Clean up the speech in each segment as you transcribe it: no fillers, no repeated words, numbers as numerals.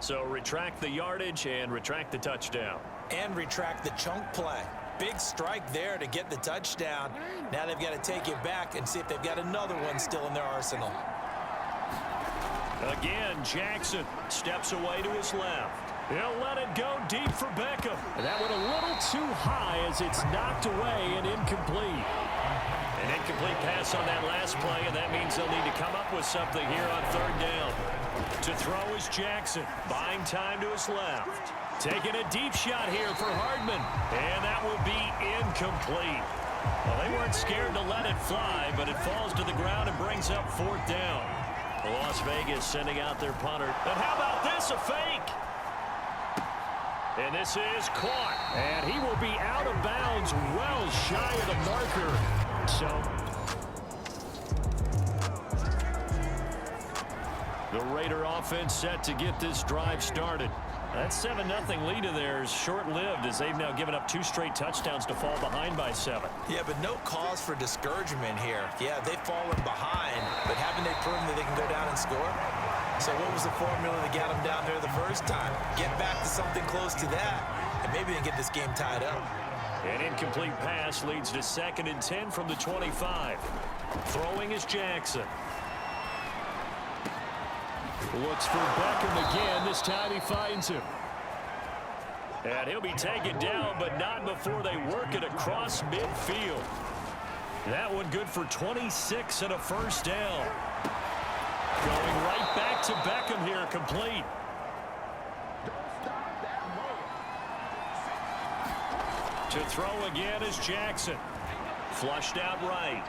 So retract the yardage and retract the touchdown. And retract the chunk play. Big strike there to get the touchdown. Now they've got to take it back and see if they've got another one still in their arsenal. Again, Jackson steps away to his left. He'll let it go deep for Beckham. And that went a little too high as it's knocked away and incomplete. An incomplete pass on that last play, and that means they'll need to come up with something here on third down. To throw is Jackson, buying time to his left. Taking a deep shot here for Hardman, and that will be incomplete. Well, they weren't scared to let it fly, but it falls to the ground and brings up fourth down. Las Vegas sending out their punter. And how about this, a fake? And this is caught, and he will be out of bounds well shy of the marker. So the Raider offense set to get this drive started. That 7-0 lead of theirs short-lived as they've now given up 2 straight touchdowns to fall behind by 7. Yeah, but no cause for discouragement here. Yeah, they've fallen behind, but haven't they proven that they can go down and score? So what was the formula that got them down there the first time? Get back to something close to that, and maybe they can get this game tied up. An incomplete pass leads to 2nd and 10 from the 25. Throwing is Jackson. Looks for Beckham again. This time he finds him. And he'll be taken down, but not before they work it across midfield. That one good for 26 and a first down. Going right back to Beckham here, complete. To throw again is Jackson. Flushed out right.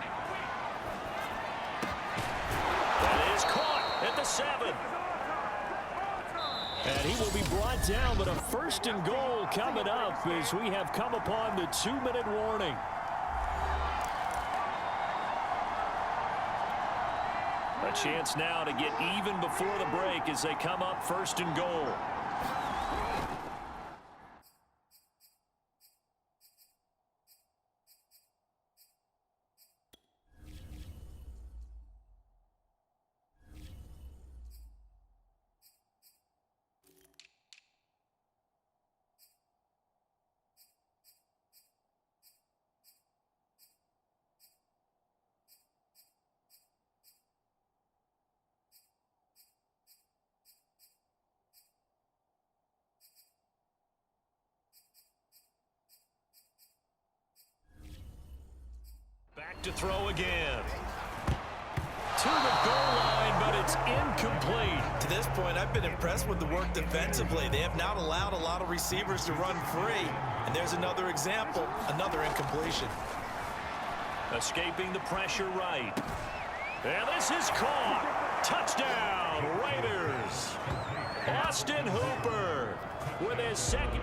That is caught at the 7. And he will be brought down, but a 1st and goal coming up as we have come upon the 2-minute warning. A chance now to get even before the break as they come up 1st and goal. Back to throw again. To the goal line, but it's incomplete. To this point, I've been impressed with the work defensively. They have not allowed a lot of receivers to run free. And there's another example, another incompletion. Escaping the pressure right. And this is caught. Touchdown, Raiders. Austin Hooper with his 2nd.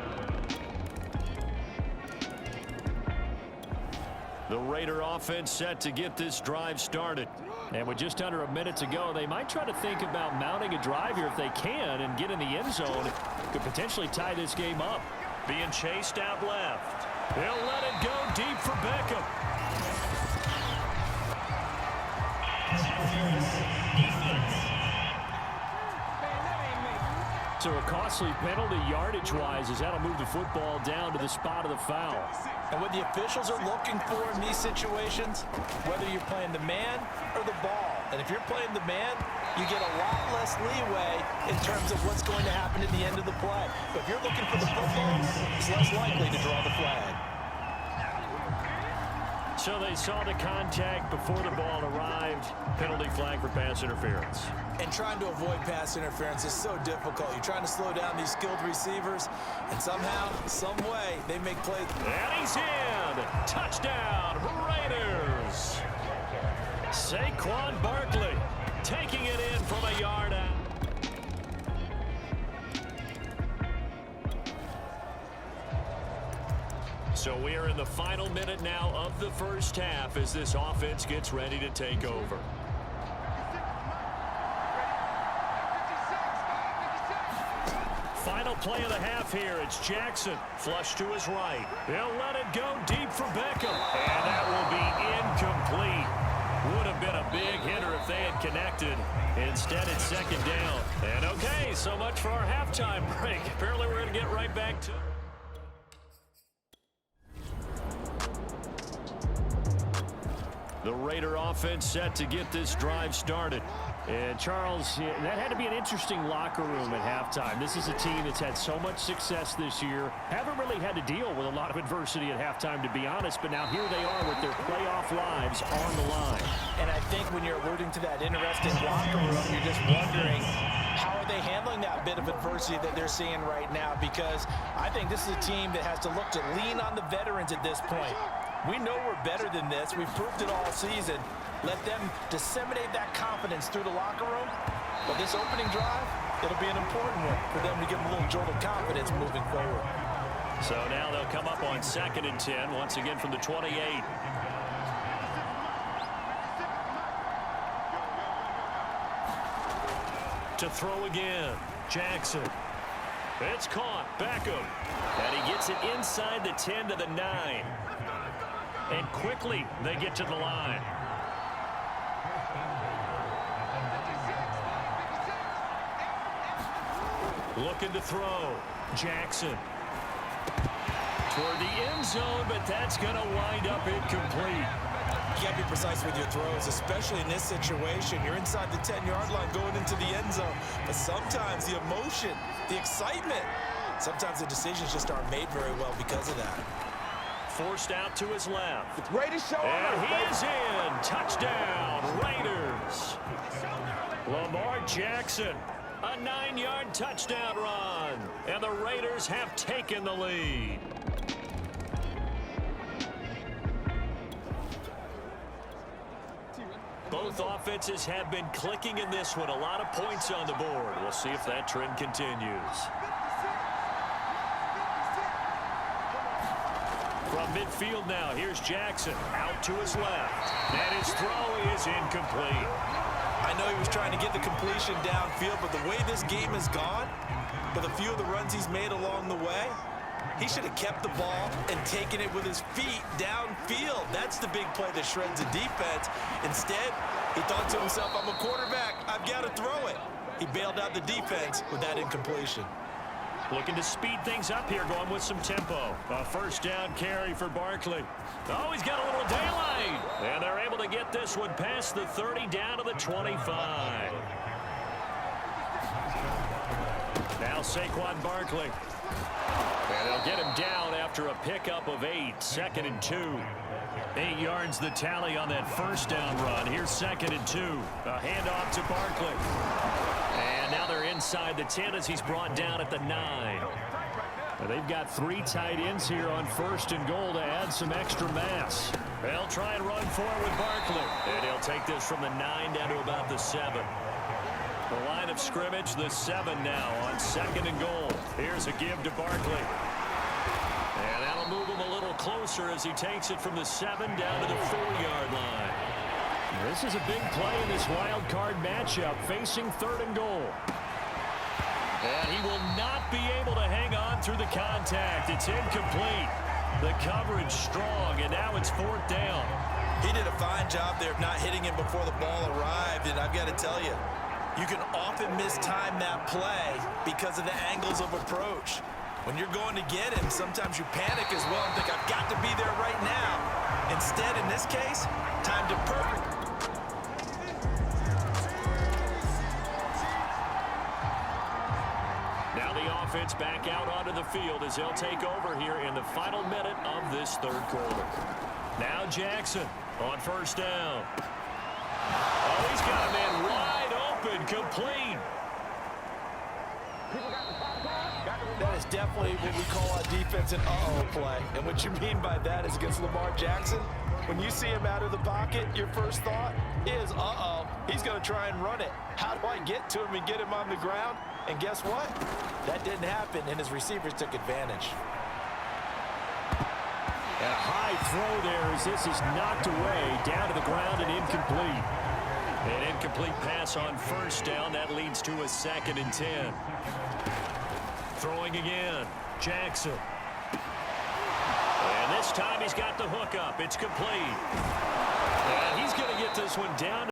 The Raider offense set to get this drive started. And with just under a minute to go, they might try to think about mounting a drive here if they can and get in the end zone. Could potentially tie this game up. Being chased out left. He'll let it go deep for Beckham. So a costly penalty yardage-wise as that'll move the football down to the spot of the foul. And what the officials are looking for in these situations, whether you're playing the man or the ball, and if you're playing the man, you get a lot less leeway in terms of what's going to happen at the end of the play. But if you're looking for the football, it's less likely to draw the flag. So they saw the contact before the ball arrived. Penalty flag for pass interference. And trying to avoid pass interference is so difficult. You're trying to slow down these skilled receivers, and somehow, some way, they make plays. And he's in. Touchdown, Raiders. Saquon Barkley taking it in from a yard out. So we are in the final minute now of the first half as this offense gets ready to take over. Final play of the half here. It's Jackson. Flush to his right. He'll let it go deep for Beckham. And that will be incomplete. Would have been a big hitter if if they had connected. Instead, it's second down. And okay, so much for our halftime break. Apparently, we're going to get right back to it. The Raider offense set to get this drive started. And Charles, that had to be an interesting locker room at halftime. This is a team that's had so much success this year. Haven't really had to deal with a lot of adversity at halftime, to be honest. But now here they are with their playoff lives on the line. And I think when you're alluding to that interesting locker room, you're just wondering, how are they handling that bit of adversity that they're seeing right now? Because I think this is a team that has to look to lean on the veterans at this point. We know we're better than this. We've proved it all season. Let them disseminate that confidence through the locker room. But this opening drive, it'll be an important one for them to give them a little jolt of confidence moving forward. So now they'll come up on 2nd and 10, once again from the 28. To throw again, Jackson. It's caught, Beckham. And he gets it inside the 10 to the 9. And quickly, they get to the line. Looking to throw. Jackson. Toward the end zone, but that's going to wind up incomplete. You got to be precise with your throws, especially in this situation. You're inside the 10-yard line going into the end zone. But sometimes the emotion, the excitement, sometimes the decisions just aren't made very well because of that. Forced out to his left. It's Raiders show. And he is in. Touchdown, Raiders. Lamar Jackson, a 9-yard touchdown run. And the Raiders have taken the lead. Both offenses have been clicking in this one. A lot of points on the board. We'll see if that trend continues. From midfield now, here's Jackson out to his left. And his throw is incomplete. I know he was trying to get the completion downfield, but the way this game has gone, with a few of the runs he's made along the way, he should have kept the ball and taken it with his feet downfield. That's the big play that shreds the defense. Instead, he thought to himself, I'm a quarterback, I've got to throw it. He bailed out the defense with that incompletion. Looking to speed things up here, going with some tempo. A first down carry for Barkley. Oh, he's got a little daylight. And they're able to get this one past the 30 down to the 25. Now Saquon Barkley. And they'll get him down after a pickup of 8. 2nd and 2. 8 yards the tally on that first down run. Here's 2nd and 2. A handoff to Barkley. And now they're inside the 10 as he's brought down at the 9. Now they've got 3 tight ends here on 1st and goal to add some extra mass. They'll try and run for it with Barkley. And he'll take this from the 9 down to about the 7. The line of scrimmage, the 7 now on 2nd and goal. Here's a give to Barkley. And that'll move him a little closer as he takes it from the 7 down to the 4-yard line. This is a big play in this wild card matchup, facing 3rd and goal. And he will not be able to hang on through the contact. It's incomplete. The coverage strong, and now it's 4th down. He did a fine job there of not hitting him before the ball arrived, and I've got to tell you, you can often mistime that play because of the angles of approach. When you're going to get him, sometimes you panic as well and think, I've got to be there right now. Instead, in this case, timed it perfect. Now the offense back out onto the field as they'll take over here in the final minute of this 3rd quarter. Now Jackson on 1st down. Oh, he's got a man wide open, complete. That is definitely what we call a defense an uh-oh play. And what you mean by that is against Lamar Jackson, when you see him out of the pocket, your first thought is, uh-oh, he's going to try and run it. How do I get to him and get him on the ground? And guess what? That didn't happen, and his receivers took advantage. And a high throw there as this is knocked away, down to the ground and incomplete. An incomplete pass on 1st down. That leads to a 2nd and 10. Throwing again, Jackson. And this time he's got the hook up. It's complete. And he's going to get this one down